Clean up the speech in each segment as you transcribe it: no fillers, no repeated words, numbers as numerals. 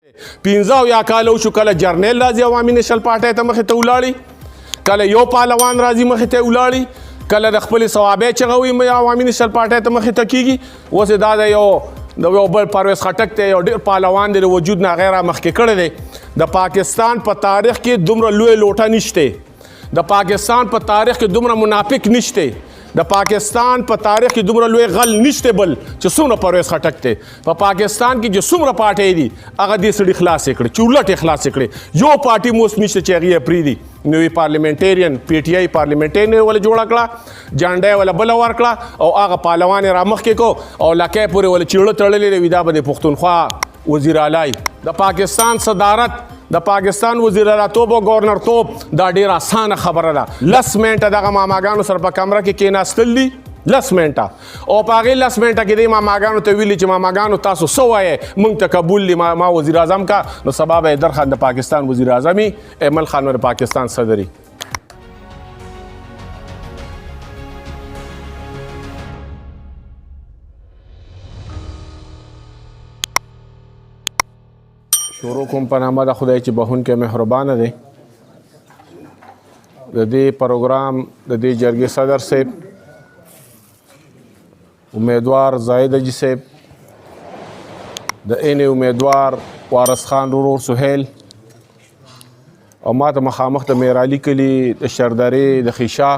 15 یا کال شو کله جرنیل راځي عوامي نشل پارټۍ ته مخې ته ولاړي، کله یو پهلوان راځي مخې ته ولاړي، کله د خپلې ثوابۍ چغوي عوامي نشل پارټۍ ته مخې ته کېږي. اوس دا د یو بل پرویز خټک ته یو ډېر پهلوان دی د وجود نه هغې رامخکې کړی دی. د پاکستان په تاریخ کې دومره لوی لوټه نشته، د پاکستان په تاریخ کې دومره منافق نشته، د پاکستان په تاریخ کې دومره لوی غل نشته بل چې څومره پرویز خټک دی. په پاکستان کې چې څومره پارټۍ دي هغه دې سړي خلاصې کړي، چورلټ یې خلاصې کړي. یو پارټي موس نشته چې هغې یې پرېږدي. نوی پارلیمنټیرین پی ټي آی پارلیمنټیرین وله جوړه کړه، جانډۍ وله بله ورکړه او هغه پهلوان یې رامخکې کو او لکۍ پورې وله چیړه تړلې دی. دا به د پښتونخوا وزیر اعلی د پاکستان صدارت، د پاکستان وزیر اعلیتوب او گورنرتوب دا ډېره اسانه خبره ده. 10 منټه دغه ماماګانو سره په کمره کې کېناستل دي، 10 منټه، او په هغې 10 منټه کې دې ماماګانو ته ویلي چې ماماګانو تاسو څه وایې، موږ ته قبول دي ما وزیر اعظم کا. نو سبا به حیدر خان د پاکستان وزیر اعظم وي، ایمل خان د پاکستان صدر وي. شروع کوم په نامه د خدای چې بخښونکی مهربانه دی. د دې پروګرام د دې جرګې صدر صاحب، امیدوار زاهد حاجي صاحب، د عین امیدوار وارث خان ورور سهیل، او ما ته مخامخ د میرعلي کلي د شردرې د خیشا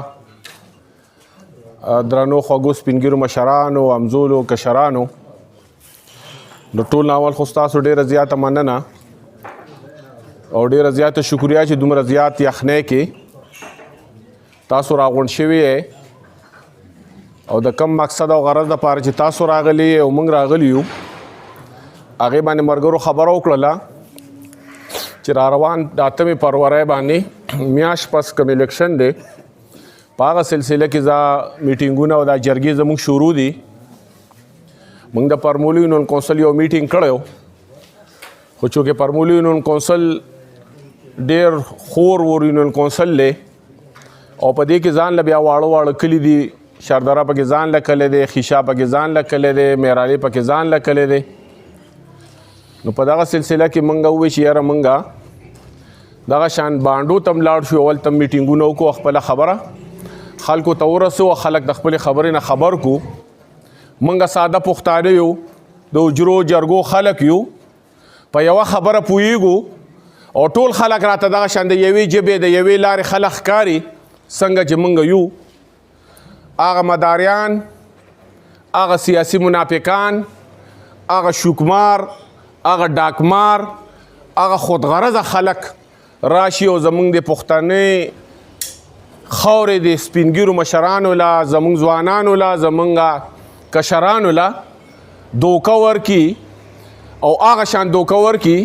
درنو خوږو سپینګیرو مشرانو، همزولو کشرانو، د ټول ناول خو ستاسو ډېره زیاته مننه او ډېره زیاته شکریه چې دومره زیات یخنۍ کې تاسو راغونډ شوي یې او د کم مقصد او غرض دپاره چې تاسو راغلي او موږ راغلي یو هغې باندې ملګرو خبره وکړله چې را روان د 8 فروری باندې میاشت پس کوم الیکشن دی، په هغه سلسله کې دا میټینګونه او دا جرګې زموږ شروع دي. موږ د پرمولي یونین کونسل یو میټینګ کړی، خو چونکې پرمولي یونین کونسل ډېر خور ور یونین کونسل دی او په دې کې ځان له بیا واړه واړه کلي دي، شردره پکې ځان له کلی دی، خیشا پکې ځان له کلی دی، میرعلي پکې ځان له کلی دی. نو په دغه سلسله کې موږ ووایو چې یاره موږ دغه شان بانډو ته لاړ شو، اول ته میټینګونه وکړو، خپله خبره خلکو ته ورسو، خلک د خپلې خبرې نه خبر کو. منګه ساده پښتانه یو، د اجرو جرګو خلک یو، په یوه خبره پوهیږو او ټول خلک راته دغه شان د یوې ژبې د یوې لارې خلک ښکاري څنګه چې موږ یو. هغه مداریان، هغه سیاسي منافقان، هغه شوکمار، هغه ډاکمار، هغه خودغرضه خلک راشي او زموږ د پښتنې خاورې د سپینګیرو مشرانو له، زموږ ځوانانو له، زموږ کشرانو له دوکه ورکي او هغه شان دوکه ورکي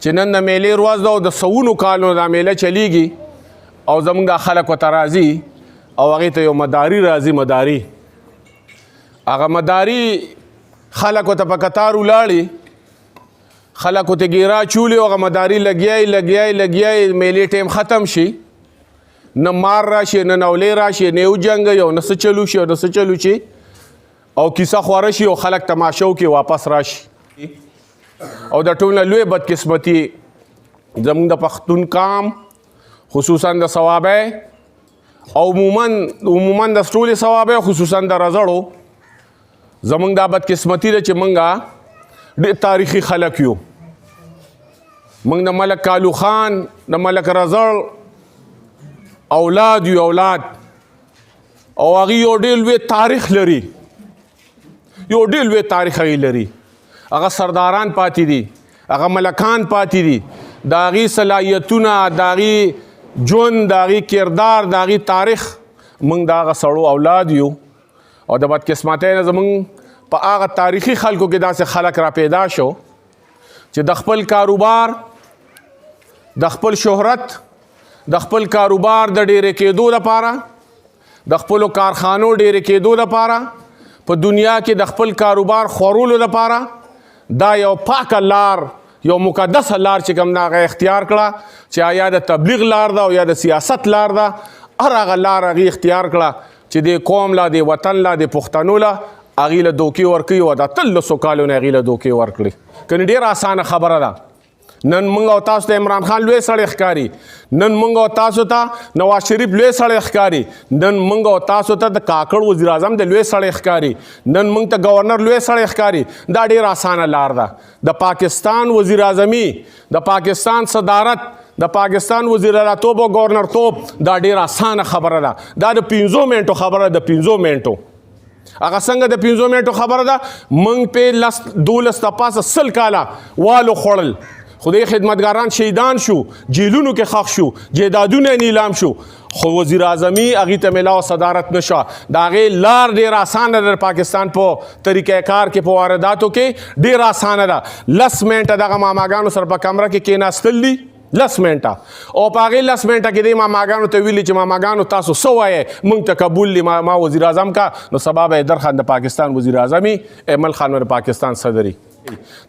چې نن د میلې ورځ ده او د سوونو کالونو دا میله چلیږي او زموږ دا خلک ورته راځي او هغې ته یو مداري راځي. مداري هغه مداري خلک ورته په کتار ولاړي، خلک ورته ګیرا چولي او هغه مداري لګیایي لګیایي لګیایي میلې ټیم ختم شي، نه مار راشي، نه نولې راشي، نه یو جنګ او نه څه چلو شي او نه څه چلو شي او کیسه خواره شي او خلک تماشو کې واپس راشي. او د ټول نه لوی بدقسمتي زموږ د پښتون قام، خصوصا د ثوابۍ او عموما د ټولې ثوابۍ، خصوصا د رزړو، زموږ دا بدقسمتي ده چې موږ ډېر تاریخي خلک یو. موږ د ملک کالو خان، د ملک رزړ اولاد یو، اولاد، او هغې یو ډېر لوی تاریخ لري، یو ډېر لوی تاریخ هغې لري. هغه سرداران پاتې دي، هغه ملکان پاتې دي، د هغې صلاحیتونه، د هغې ژوند، د هغې کردار، د هغې تاریخ، موږ د هغه سړو اولاد یو. او د بدقسمتۍ نه زموږ په هغه تاریخي خلکو کې داسې خلک را پیدا شو چې د خپل کاروبار، د خپل شهرت، د خپل کاروبار د ډېرې کېدو لپاره، د خپلو کارخانو ډېرې کېدو لپاره، په دنیا کې د خپل کاروبار خورولو لپاره دا یو پاکه لار، یو مقدسه لار چې کوم ده هغه اختیار کړه، چې یا د تبلیغ لار ده او یا د سیاست لار ده، هر هغه لار هغې اختیار کړه چې د قوم له، د وطن له، د پښتنو له هغې له دوکې ورکوي او دا 1300 کالو نه هغې له دوکې ورکړي. کنې ډېره اسانه خبره ده نن موږ او تاسو ته عمران خان لوی سړی ښکاري، نن موږ او تاسو ته نواز شریف لوی سړی ښکاري، نن موږ او تاسو ته د کاکړ وزیر اعظم د لوی سړی ښکاري، نن موږ ته گورنر لوی سړی ښکاري. دا ډېر اسانه لار ده. د پاکستان وزیر اعظمي، د پاکستان صدارت، د پاکستان وزیر اعلیتوب او گورنر توب دا ډېر اسانه خبره ده. دا د 5 منټو خبره ده، 5 منټو. هغه څنګه د 5 منټو خبره ده؟ موږ په 12 تپاسه 100 کاله والو خوړل، خدای خدمتګاران شهیدان شو، جیلونو کې ښخ شو، جیدادونه نیلام شو، خو وزیر اعظمي هغې ته میلاو صدارت نشوه. د هغې لار ډېر اسانه ده. پاکستان په طریقه کار کې په وارداتو کې ډېر اسانه ده. 10 منټه دغه ماماګانو سره په کمره کې کېناستل دي، 10 منټه، او په هغې 10 منټه کې دې ماماګانو ته ویلي چې ماماګانو تاسو څه وایې، موږ ته قبول دي، ما وزیر اعظم کا. نو سبا به یې درخان د پاکستان وزیر اعظمي، ایمل خان د پاکستان صدري.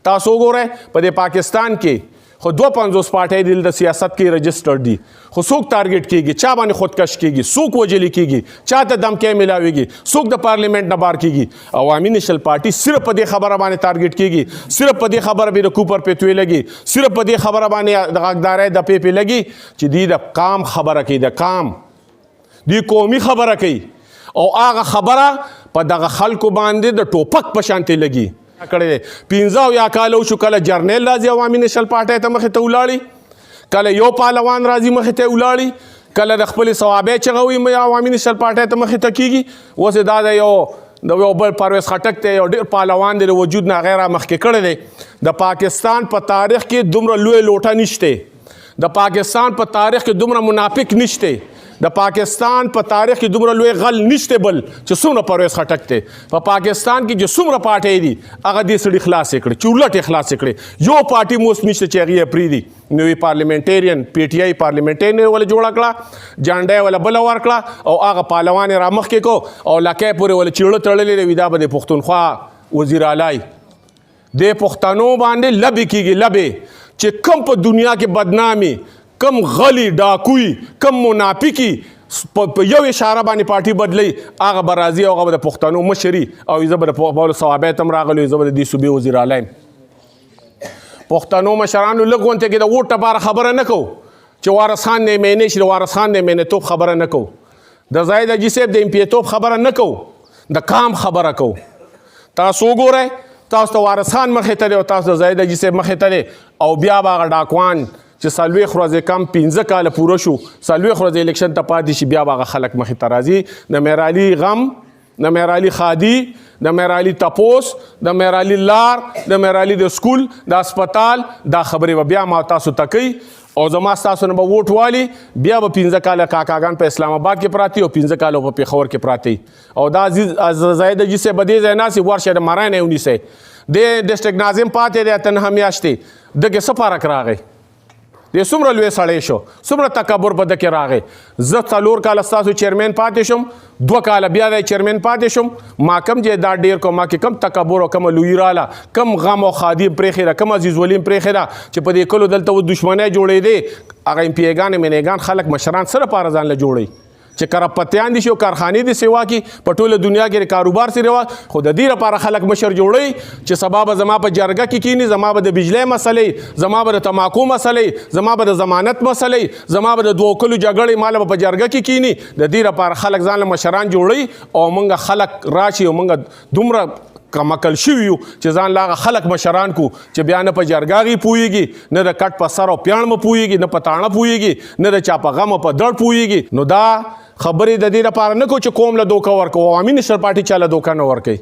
تاسو وګورئ په دې پاکستان کې خو 52 پارټۍ دلته سیاست کې رجسټرډ دي، خو څوک ټارګټ کیږي، چا باندې خودکش کیږي، څوک وجلی کیږي، چا ته دمکې ملاویږي، څوک د پارلیمنت نه بار کیږي. عوامي نیشنل پارټي صرف په دې خبره باندې ټارګټ کیږي، صرف په دې خبره به د کوپر پیتوي لګي، صرف په دې خبره باندې د غږدارۍ د پیپې لګي چې دی د قام خبره کوي، د قام دی قومي خبره کوي، او هغه خبره په دغه خلکو باندې د ټوپک په شانتې لګي کړی. 15 کاله وشو کله جرنیل راځي عوامي نیشنل پارټۍ ته مخې ته ولاړي، کله یو پهلوان راځي مخې ته ولاړي، کله د خپلې صوابۍ چغوي عوامي نیشنل پارټۍ ته مخې ته کیږي. اوس دا د یو بل پرویز خټک ته یو ډېر پهلوان دی، د وجود نه غیر مخکې کړی دی. د پاکستان په تاریخ کې دومره لوی لوټه نشته، د پاکستان په تاریخ کې دومره منافق نشته، د پاکستان په تاریخ کې دومره لوی غل نشته بل چې څومره پرویز خټک دی. په پاکستان کې چې څومره پارټۍ دي هغه دې سړي خلاصې کړي، چورلټ یې خلاصې کړي. یو پارټي موس نشته چې هغې یې پرېږدي. نوی پارلیمنټیرین PTI پارلیمنټیرین وله جوړه کړه، جانډۍ وله بله ورکړه، او هغه پهلوان یې رامخکې کو، او لکۍ پورې وله چیړه تړلې وي. دا به د پښتونخوا وزیر اعلی د پښتنو باندې لبې کېږي، لبې چې کم په دنیا کې بدنامي، کم غلی ډاکوي، کم منافقي په یو اشاره باندې پارټي بدلی، هغه به راځي او هغه به د پښتنو مشري، او زه به د بولو صوابۍ ته هم راغلی، زه به د دې صوبې وزیر اعلی یم. پښتنو مشرانو لږ غونډې کې د ووټ لپاره خبره نه کوو چې وارث خان نه مینې شي، د وارث خان نه مینېتوب خبره نه کوو، د زاهد حاجي صاحب د MP توب خبره نه کوو، د قام خبره کوو. تاسو وګورئ، تاسو ته وارث خان مخې ته دی او تاسو د زاهد حاجي صاحب مخې ته دی، او بیا به هغه ډاکوان چې 40 ورځې کم 15 کاله پوره شو، 40 ورځې الیکشن ته پاتې شي، بیا به هغه خلک مخې ته راځي. د میرعلي غم، د میرعلي خادي، د میرعلي تپوس، د میرعلي لار، د میرعلي د سکول، د اسپتال، دا خبرې به بیا ما تاسو ته کوي، او زما ستاسو نه به ووټ والي. بیا به 15 کاله کاکاګان په اسلام آباد کې پراته او 15 کاله په پېښور کې پراته، او دا زاهد حاجي صاحب به دې ځای ناستې، ورشه د مرای نه یې ونیسئ. د ډسټرکټ ناظم پاتې دی 9 میاشتې، دغې څه فرق راغی؟ د څومره لوی سړی شو، څومره تکبر په ده کې راغی. زه 4 کاله ستاسو چیرمین پاتې شم، 2 کاله بیا د چیرمین پاتې شم، ما کم جایداد ډېر کړو، ما کې کم تکبر او کم لویي راله، کم غم او خادي پرېښې ده، کم عزیز ولیم پرېښې ده چې په دې کلو دلته دښمنۍ جوړېدې. هغه MP مینېګان خلک مشران څه لپاره ځان له جوړوي چې کرپتیان دي شي او کارخانې دي سیوا کی، په ټوله دنیا کې کاروبار سي روا، خو د دې لپاره خلک مشر جوړوي چې سبا به زما په جرګه کې کینی، زما به د بجلی مسلې، زما به د تماکو مسلې، زما به د ضمانت مسلې، زما به د 2 کلو جګړې مال په جرګه کې کینی. د دې لپاره خلک ځان له مشران جوړوي، او مونږ خلک راشي او مونږ دومره کمکل شوي یو چې ځان لاغه خلک مشران کو چې بیا نه په جرګاغي پوهیږي، نه د کټ په سر او پیاڼ م پوهیږي، نه په تاڼه پوهیږي، نه د چا په غم او په دړ پوهیږي. نو دا خبرې د دې لپاره نه کو چې قوم له دوکه ورکو، عوامي نیشنل پارټي چاله دوکه نه ورکوي.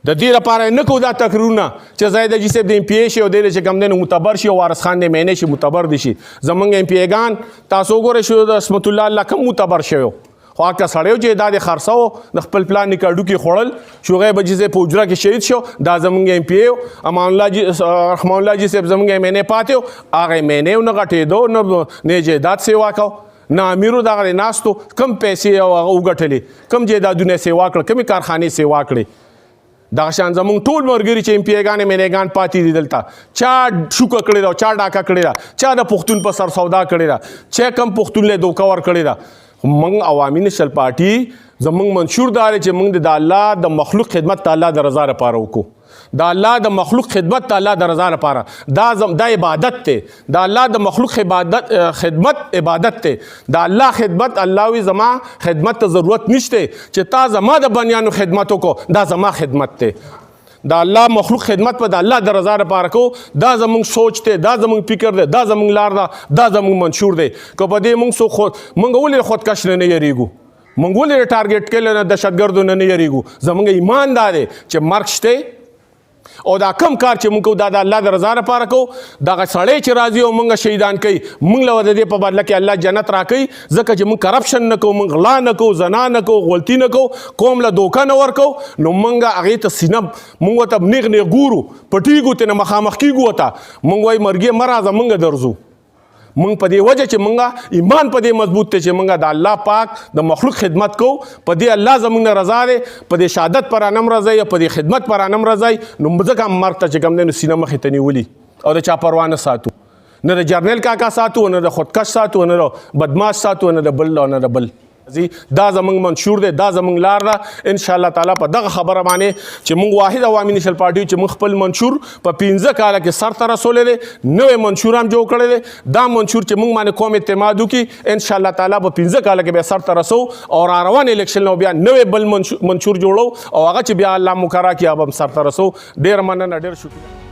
د دې لپاره نه کو دا تقریرونه چې زاهد حاجي صاحب د MPA شي او دی چې کوم دی نو معتبر شي، او وارث خان نه مینې شي معتبر دي شي. زمونږ MPA تاسو وګورئ شو د اسمت الله الله کم معتبر شوی، خو هغه سړی چې دا د خرڅو د خپل پلان نکاډو کې خوړل، شوغې بجې په حجره کې شهید شو، دا زمونږ MPA امان الله جي صاحب زمونږ مینې پاتې، هغه مینې نه غټېدو نه جایداد سیوا کو، نه امیرو دغه ناستو کم پیسې او وګټلې، کم جایدادونه سیوا کړل، کمې کارخانې سیوا کړې. دغه شان زمونږ ټول ملګري چې MPA مینېګان پاتې دي دلته، چا شوکه کړې ده، چا ډاکه کړې ده، چا د پښتون په سر سودا کړې ده، چا کم پښتون له دوکه ور کړې ده. موږ عوامي نیشنل پارټي زمونږ منشور دا دی چې موږ د الله د مخلوق خدمت د الله د رضا لپاره وکړو. دا الله د مخلوق خدمت د الله د رضا لپاره دا عبادت ته دا الله د مخلوق خدمت عبادت ته دا الله خدمت الله وی زما خدمت ته ضرورت نشته چې تا زما د بنیانو خدمت وکړو دا زما خدمت ته دا الله مخلوق خدمت په د الله د رضا لپاره کو دا زمونږ سوچ دی دا زمونږ فکر دی دا زمونږ لار ده دا زمونږ منشور دی که په دې مونږ ولې خودکش نه یریږو مونږ ولې ټارګټ کې نه دهشتګردو نه یریږو زمونږ ایمان دا دی چې مرګ شته او دا کم کار چې مونږ دا د الله د رضا لپاره کو دغه سړی چې راځي او مونږ شهیدان کوي مونږ له د دې په بدله کې الله جنت راکوي ځکه چې مونږ کرپشن نه کوو مونږ غلا نه کوو زنا نه کوو غلطي نه کوو قوم له دوکه نه ورکوو نو مونږ هغې ته سینه مونږ ورته نیغ نیغ ګورو پټېږو ترې نه مخامخ کېږو ورته مونږ وایي مرګې مه راځه مونږ درځو مونږ په دې وجه چې مونږ ایمان په دې مضبوط دی چې مونږ د الله پاک د مخلوق خدمت کوو په دې الله زمونږ نه رضا دی په دې شهادت پر انم رضا یا په دې خدمت پر انم رضا نو ځکه مرګ ته چې کوم دی نو سینه مخې ته نیولي او د چا پروا نه ساتو نه د جرنیل کاکا ساتو نه د خودکش ساتو نه د بدماش ساتو نه د بل نه د بل دا زمونږ منشور دی دا زمونږ لار ده ان شاء الله تعالی په دغه خبره باندې چې مونږ واحد عوامي نېشنل پارټي چې مونږ خپل منشور په 15 کاله کې سر ته رسولی دی نوی منشور هم جوړ کړی دی دا منشور چې مونږ باندې قوم اعتماد وکړي ان شاء الله تعالی په 15 کاله کې بیا سر ته رسو او روان الیکشن نو بیا نوی بل منشور جوړو او هغه چې بیا الله مقرره کړي هغه هم سر ته رسو ډېر مننه ډېر شکریه